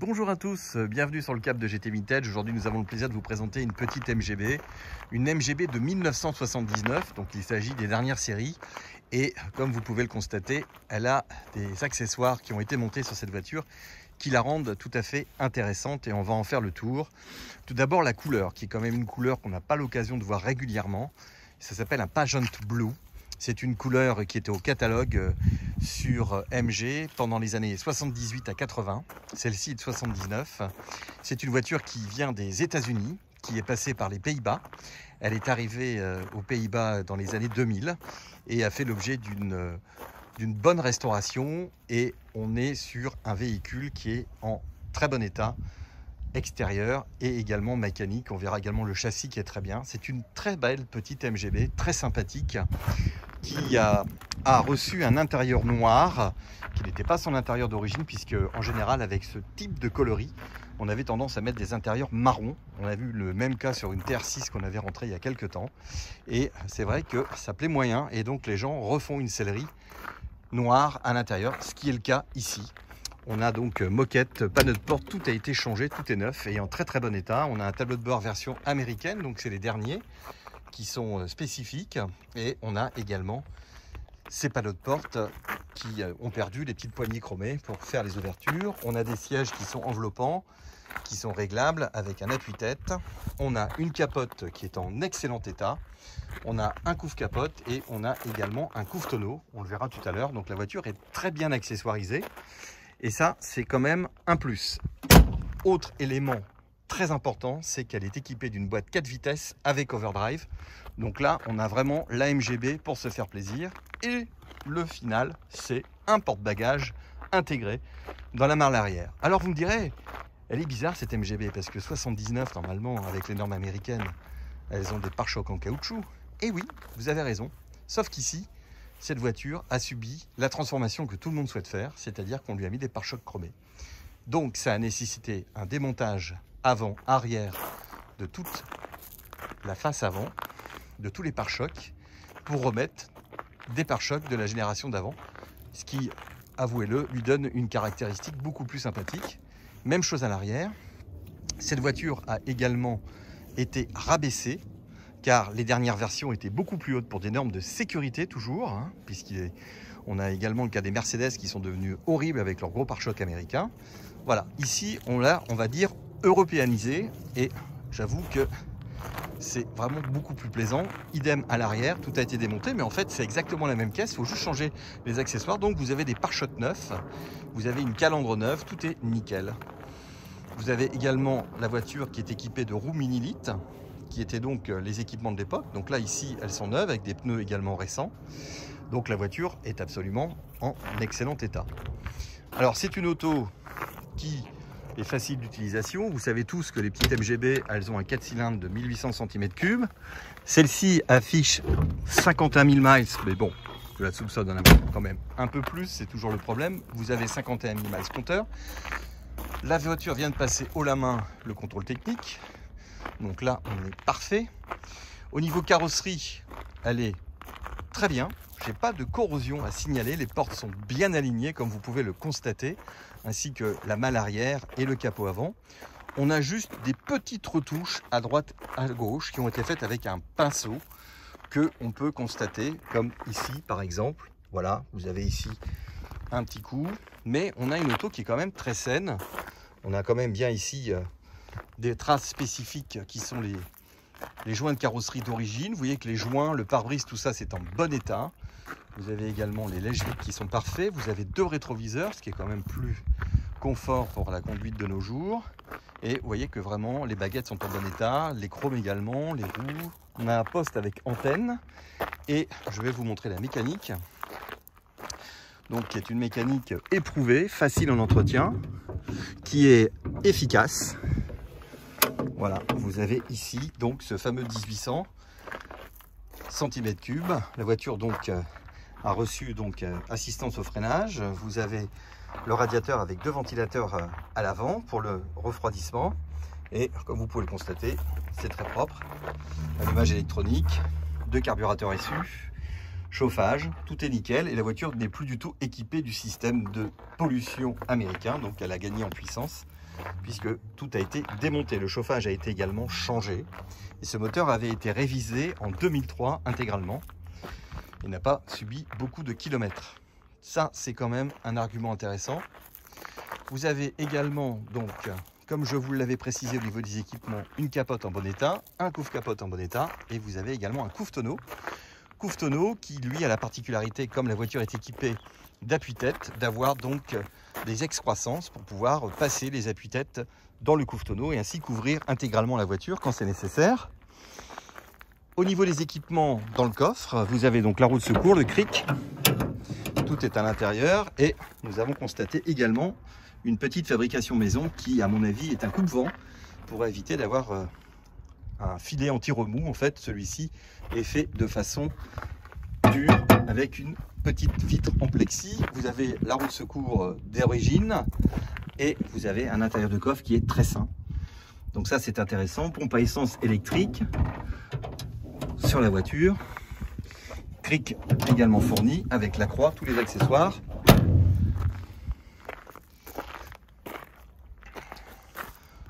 Bonjour à tous, bienvenue sur le Cap de GT Vintage. Aujourd'hui nous avons le plaisir de vous présenter une petite MGB, une MGB de 1979, donc il s'agit des dernières séries. Et comme vous pouvez le constater, elle a des accessoires qui ont été montés sur cette voiture qui la rendent tout à fait intéressante et on va en faire le tour. Tout d'abord la couleur, qui est quand même une couleur qu'on n'a pas l'occasion de voir régulièrement. Ça s'appelle un Pageant Blue. C'est une couleur qui était au catalogue sur MG pendant les années 78 à 80. Celle-ci est de 79. C'est une voiture qui vient des États-Unis, qui est passée par les Pays-Bas. Elle est arrivée aux Pays-Bas dans les années 2000 et a fait l'objet d'une bonne restauration. Et on est sur un véhicule qui est en très bon état extérieur et également mécanique. On verra également le châssis qui est très bien. C'est une très belle petite MGB, très sympathique, qui a reçu un intérieur noir, qui n'était pas son intérieur d'origine, puisque en général avec ce type de coloris, on avait tendance à mettre des intérieurs marrons. On a vu le même cas sur une TR6 qu'on avait rentrée il y a quelques temps. Et c'est vrai que ça plaît moyen, et donc les gens refont une sellerie noire à l'intérieur, ce qui est le cas ici. On a donc moquette, panneau de porte, tout a été changé, tout est neuf et en très très bon état. On a un tableau de bord version américaine, donc c'est les derniers qui sont spécifiques. Et on a également ces panneaux de porte qui ont perdu les petites poignées chromées pour faire les ouvertures. On a des sièges qui sont enveloppants, qui sont réglables avec un appuie-tête. On a une capote qui est en excellent état. On a un couvre-capote et on a également un couvre-tonneau. On le verra tout à l'heure. Donc la voiture est très bien accessoirisée. Et ça, c'est quand même un plus. Autre élément très important, c'est qu'elle est équipée d'une boîte 4 vitesses avec overdrive. Donc là, on a vraiment la MGB pour se faire plaisir. Et le final, c'est un porte-bagages intégré dans la malle arrière. Alors vous me direz, elle est bizarre cette MGB, parce que 79, normalement, avec les normes américaines, elles ont des pare-chocs en caoutchouc. Et oui, vous avez raison. Sauf qu'ici, cette voiture a subi la transformation que tout le monde souhaite faire, c'est-à-dire qu'on lui a mis des pare-chocs chromés. Donc ça a nécessité un démontage avant-arrière de toute la face avant, de tous les pare-chocs, pour remettre des pare-chocs de la génération d'avant, ce qui, avouez-le, lui donne une caractéristique beaucoup plus sympathique. Même chose à l'arrière. Cette voiture a également été rabaissée, car les dernières versions étaient beaucoup plus hautes pour des normes de sécurité toujours, hein, puisqu'on a également le cas des Mercedes qui sont devenus horribles avec leurs gros pare-chocs américains. Voilà, ici on l'a, on va dire, européanisé, et j'avoue que c'est vraiment beaucoup plus plaisant. Idem à l'arrière, tout a été démonté, mais en fait c'est exactement la même caisse, il faut juste changer les accessoires. Donc vous avez des pare-chocs neufs, vous avez une calandre neuve, tout est nickel. Vous avez également la voiture qui est équipée de roues Minilift, qui étaient donc les équipements de l'époque. Donc là, ici, elles sont neuves, avec des pneus également récents. Donc la voiture est absolument en excellent état. Alors, c'est une auto qui est facile d'utilisation. Vous savez tous que les petites MGB, elles ont un 4 cylindres de 1800 cm3. Celle-ci affiche 51 000 miles, mais bon, je la soupçonne d'en avoir quand même un peu plus, c'est toujours le problème. Vous avez 51 000 miles compteur. La voiture vient de passer haut la main le contrôle technique. Donc là, on est parfait. Au niveau carrosserie, elle est très bien. Je n'ai pas de corrosion à signaler. Les portes sont bien alignées, comme vous pouvez le constater, ainsi que la malle arrière et le capot avant. On a juste des petites retouches à droite, à gauche, qui ont été faites avec un pinceau que on peut constater, comme ici, par exemple. Voilà, vous avez ici un petit coup, mais on a une auto qui est quand même très saine. On a quand même bien ici des traces spécifiques qui sont les joints de carrosserie d'origine. Vous voyez que les joints, le pare-brise, tout ça, c'est en bon état. Vous avez également les lèche-vitres qui sont parfaits. Vous avez 2 rétroviseurs, ce qui est quand même plus confort pour la conduite de nos jours. Et vous voyez que vraiment, les baguettes sont en bon état, les chromes également, les roues. On a un poste avec antenne. Et je vais vous montrer la mécanique. Donc, qui est une mécanique éprouvée, facile en entretien, qui est efficace. Voilà, vous avez ici donc ce fameux 1800 cm3. La voiture donc a reçu donc assistance au freinage. Vous avez le radiateur avec 2 ventilateurs à l'avant pour le refroidissement. Et comme vous pouvez le constater, c'est très propre. Allumage électronique, 2 carburateurs issus, chauffage, tout est nickel. Et la voiture n'est plus du tout équipée du système de pollution américain. Donc elle a gagné en puissance. puisque tout a été démonté. Le chauffage a été également changé. Et ce moteur avait été révisé en 2003 intégralement. Il n'a pas subi beaucoup de kilomètres. Ça, c'est quand même un argument intéressant. Vous avez également, donc, comme je vous l'avais précisé au niveau des équipements, une capote en bon état, un couvre-capote en bon état, et vous avez également un couvre-tonneau. Couvre-tonneau qui, lui, a la particularité, comme la voiture est équipée d'appuis-tête, d'avoir donc des excroissances pour pouvoir passer les appuis-tête dans le couvre-tonneau et ainsi couvrir intégralement la voiture quand c'est nécessaire. Au niveau des équipements dans le coffre, vous avez donc la roue de secours, le cric. Tout est à l'intérieur et nous avons constaté également une petite fabrication maison qui, à mon avis, est un coupe-vent pour éviter d'avoir un filet anti-remous. En fait, celui-ci est fait de façon dure avec une petite vitre en plexi. Vous avez la roue de secours d'origine et vous avez un intérieur de coffre qui est très sain. Donc ça, c'est intéressant. Pompe à essence électrique sur la voiture. Cric également fourni avec la croix, tous les accessoires.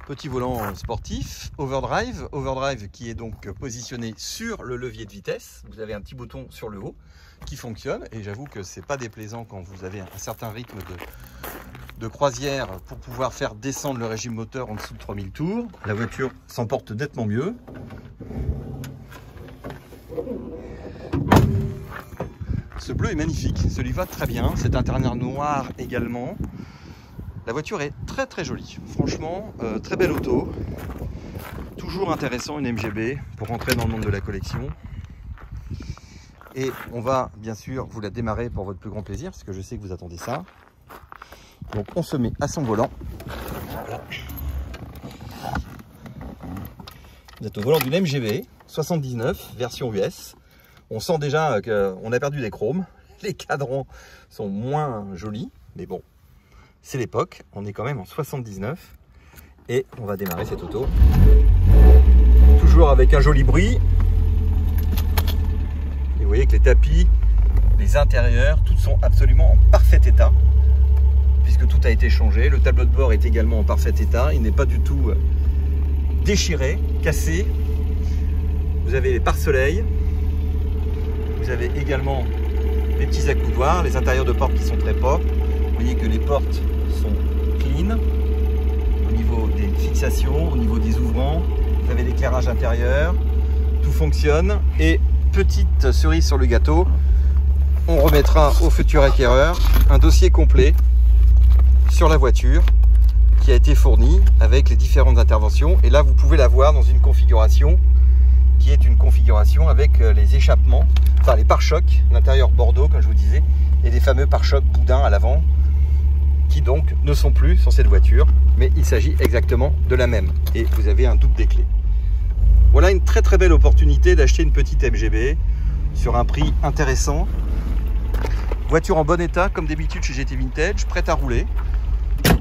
Petit volant sportif, overdrive qui est donc positionné sur le levier de vitesse. Vous avez un petit bouton sur le haut qui fonctionne et j'avoue que c'est pas déplaisant quand vous avez un certain rythme de croisière pour pouvoir faire descendre le régime moteur en dessous de 3000 tours. La voiture s'emporte nettement mieux. Ce bleu est magnifique, celui va très bien, c'est un ternir noir également. La voiture est très très jolie, franchement, très belle auto. Toujours intéressant, une MGB pour rentrer dans le monde de la collection. Et on va bien sûr vous la démarrer pour votre plus grand plaisir, parce que je sais que vous attendez ça. Donc on se met à son volant. Voilà. Vous êtes au volant d'une MGB 79, version US. On sent déjà qu'on a perdu des chromes. Les cadrans sont moins jolis, mais bon, c'est l'époque. On est quand même en 79 et on va démarrer cette auto. Toujours avec un joli bruit. Et vous voyez que les tapis, les intérieurs, tout sont absolument en parfait état, puisque tout a été changé. Le tableau de bord est également en parfait état. Il n'est pas du tout déchiré, cassé. Vous avez les pare-soleil. Vous avez également les petits accoudoirs, les intérieurs de portes qui sont très propres. Vous voyez que les portes sont clean au niveau des fixations, au niveau des ouvrants. Vous avez l'éclairage intérieur, tout fonctionne. Et petite cerise sur le gâteau, on remettra au futur acquéreur un dossier complet sur la voiture qui a été fourni avec les différentes interventions. Et là, vous pouvez la voir dans une configuration qui est une configuration avec les échappements, enfin les pare-chocs, l'intérieur Bordeaux comme je vous disais, et les fameux pare-chocs boudins à l'avant, qui donc ne sont plus sur cette voiture, mais il s'agit exactement de la même. Et vous avez un double des clés. Voilà une très très belle opportunité d'acheter une petite MGB sur un prix intéressant. Voiture en bon état, comme d'habitude chez GT Vintage, prête à rouler.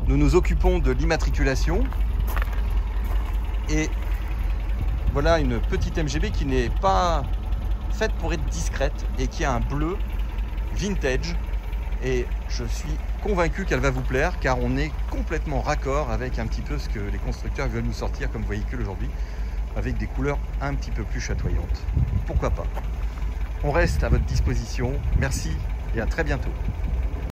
Nous nous occupons de l'immatriculation. Et voilà une petite MGB qui n'est pas faite pour être discrète et qui a un bleu vintage. Et je suis convaincu qu'elle va vous plaire car on est complètement raccord avec un petit peu ce que les constructeurs veulent nous sortir comme véhicule aujourd'hui, avec des couleurs un petit peu plus chatoyantes. Pourquoi pas? On reste à votre disposition. Merci et à très bientôt.